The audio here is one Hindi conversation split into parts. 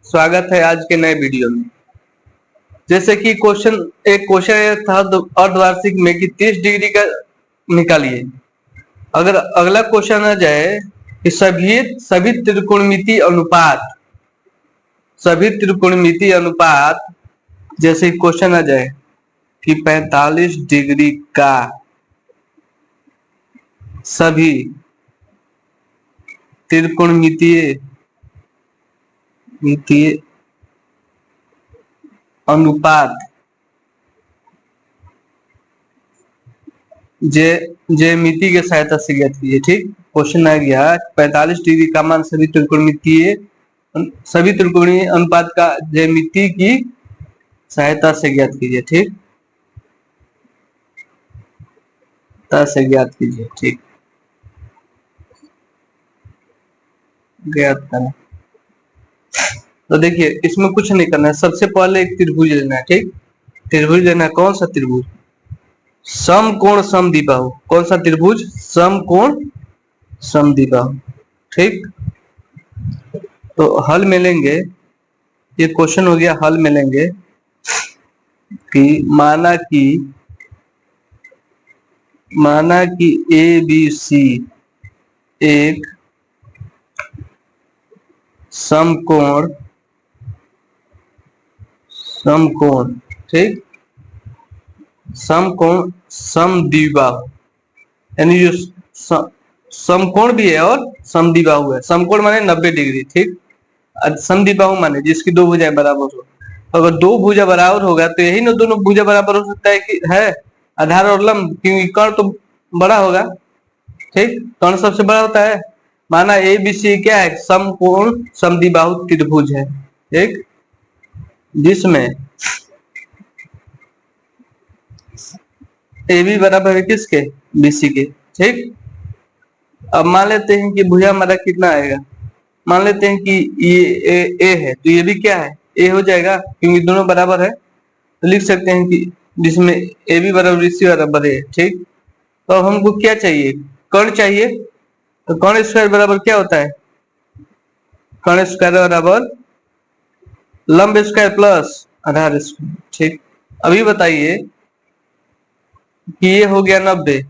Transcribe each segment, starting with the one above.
स्वागत है आज के नए वीडियो में। जैसे कि एक क्वेश्चन था अर्धवार्षिक में कि 30 डिग्री का निकालिए। अगर अगला क्वेश्चन आ जाए कि सभी त्रिकोणमिति अनुपात जैसे क्वेश्चन आ जाए कि 45 डिग्री का सभी त्रिकोणमितीय अनुपात ज्यामिति के सहायता से ज्ञात कीजिए। ठीक, क्वेश्चन आ गया 45 डिग्री का मान सभी त्रिकोणीय अनुपात का ज्यामिति की सहायता से ज्ञात कीजिए। ठीक, से ज्ञात कीजिए। ठीक, ज्ञात करना। तो देखिए इसमें कुछ नहीं करना है, सबसे पहले एक त्रिभुज लेना है। ठीक, त्रिभुज लेना है। कौन सा त्रिभुज? समकोण समद्विबाहु। कौन सा त्रिभुज? समकोण समद्विबाहु। ठीक, तो हल मिलेंगे, ये क्वेश्चन हो गया। हल मिलेंगे कि माना कि ए बी सी एक समकोण ठीक, समकोण समद्विबाहु, यानी जो समकोण भी है और समद्विबाहु है। समकोण माने 90 डिग्री। ठीक, समद्विबाहु माने जिसकी दो भुजाएं बराबर हो। अगर दो भुजा बराबर होगा तो यही ना दोनों भुजा बराबर हो सकता है कि है आधार और लंब, क्योंकि कर्ण तो बड़ा होगा। ठीक, कर्ण सबसे बड़ा होता है। माना ए बी सी क्या है? समकोण समद्विबाहु त्रिभुज है। ठीक, जिसमें ए बी बराबर है किसके? बी सी के। ठीक, अब मान लेते हैं कि भुजा हमारा कितना आएगा। मान लेते हैं कि ये ए है तो ये भी क्या है? ए हो जाएगा, क्योंकि दोनों बराबर है। तो लिख सकते हैं कि जिसमें ए बी बराबर बी सी बराबर है। ठीक, तो अब हमको क्या चाहिए? कर्ण चाहिए। तो कर्ण स्क्वायर बराबर क्या होता है? कर्ण स्क्वायर बराबर लंब स्क्वायर प्लस आधार स्क्वायर। ठीक, अभी बताइए कि ये हो गया 90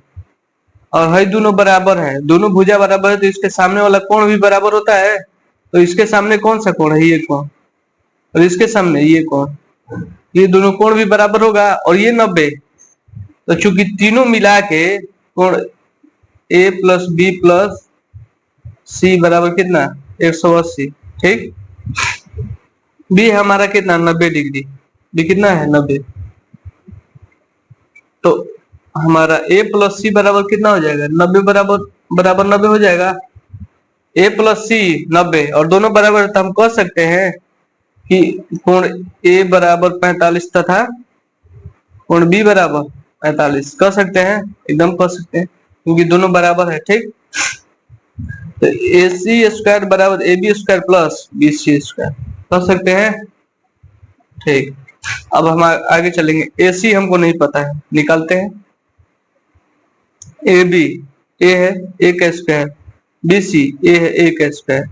और है दोनों बराबर है, दोनों भुजा बराबर है, तो इसके सामने वाला कोण भी बराबर होता है। तो इसके सामने कौन सा कोण है? ये कोण। और इसके सामने ये कोण, ये दोनों कोण भी बराबर होगा और ये 90। तो चूंकि तीनों मिला के कोण ए प्लस बी प्लस सी बराबर कितना? 180। ठीक, बी हमारा कितना? 90 डिग्री। बी कितना है? 90। तो हमारा ए प्लस सी बराबर कितना हो जाएगा? 90 बराबर 90 हो जाएगा। ए प्लस सी 90 और दोनों बराबर, तो हम कह सकते हैं कि कोण ए बराबर 45 तथा कोण बी बराबर 45। कह सकते हैं, एकदम कह सकते हैं, क्योंकि दोनों बराबर है। ठीक, तो ए सी स्क्वायर बराबर A B square plus B C square कह सकते हैं। ठीक, अब हम आगे चलेंगे। ए सी हमको नहीं पता है, निकालते हैं। ए बी ए है, ए का स्क्वायर। बी सी ए है, ए का स्क्वायर।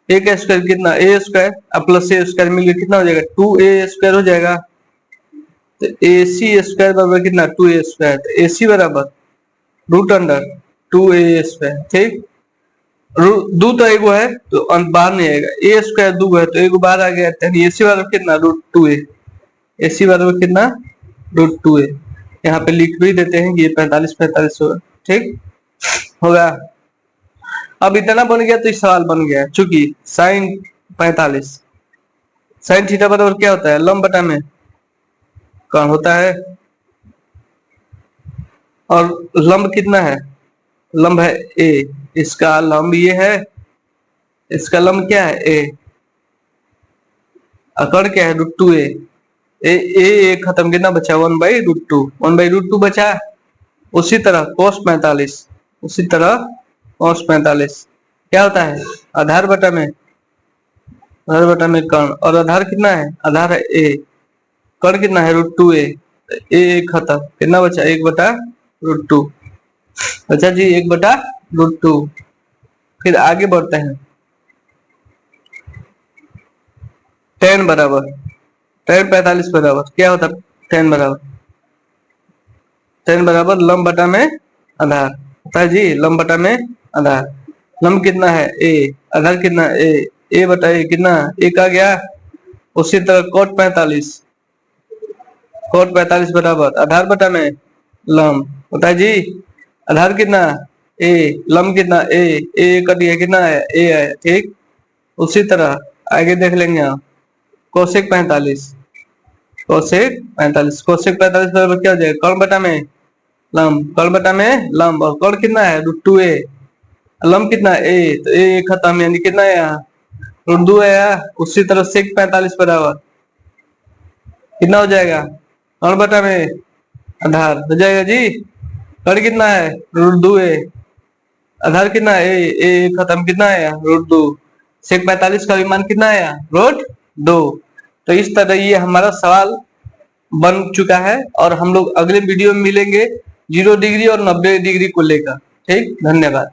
ए का स्क्वायर कितना? ए स्क्वायर अब प्लस ए स्क्वायर मिलकर कितना हो जाएगा? 2a स्क्वायर हो जाएगा। तो ए सी स्क्वायर बराबर कितना? 2a square. तो ए सी बराबर रूट अंडर 2a स्क्वायर। ठीक, दो तो एगो है तो बाहर नहीं आएगा। ए स्क्वायर दो है तो एगो बाहर आ गया। ए सी बराबर कितना? √2a। ए सी बराबर कितना? √2a। यहाँ पे लिख भी देते हैं कि ये 45 होगा। ठीक, होगा। अब इतना बन गया तो इस सवाल बन गया, चूंकि साइन 45 साइन थीटा बराबर क्या होता है? लंब बटा में कौन होता है। और लंब कितना है? लंब है ए, इसका लंब ये है, इसका लंब क्या है? ए। अकड़ क्या है? √2a। ए खत्म, कितना बचा? 1/√2। 1/√2 बचा। उसी तरह cos 45 क्या होता है? आधार बटा में कर्ण। और आधार कितना है? आधार है ए, कर्ण कितना है? √2a। ए खत्म, कितना बचा? 1/√2 बचा जी, 1/√2। फिर आगे बढ़ते हैं। tan बराबर tan 45 बराबर क्या होता है? tan बराबर लंब बटा में आधार होता है जी। लंब बटा में आधार। लंब कितना है? a, आधार कितना? a बटा a कितना? a का गया। उसी तरह cot 45 बराबर आधार बटा में लंब होता है जी। आधार कितना? a, लंब कितना? a का दिया कितना है? a है, ठीक। उसी तरह आगे देख लेंगे आप कोसेक 45 बराबर क्या हो जाएगा? कौन बटा में लंब, कौन बटा में लंब, और कौन कितना है? √2a। लंब कितना? a, तो a खत्म, यानी कितना है यहाँ? √2 है यहाँ। उसी तरह सेक 45 बराबर कितना हो जाएगा? कौन बटा में आधार हो जाएगा जी। कौन कितना है? √2a। आधार कितना है? a खत्म, कितना है यहाँ? √2। सेक 45 का भी मान कितना है यहाँ? √2। तो इस तरह ये हमारा सवाल बन चुका है और हम लोग अगले वीडियो में मिलेंगे 0 डिग्री और 90 डिग्री को लेकर। ठीक, धन्यवाद।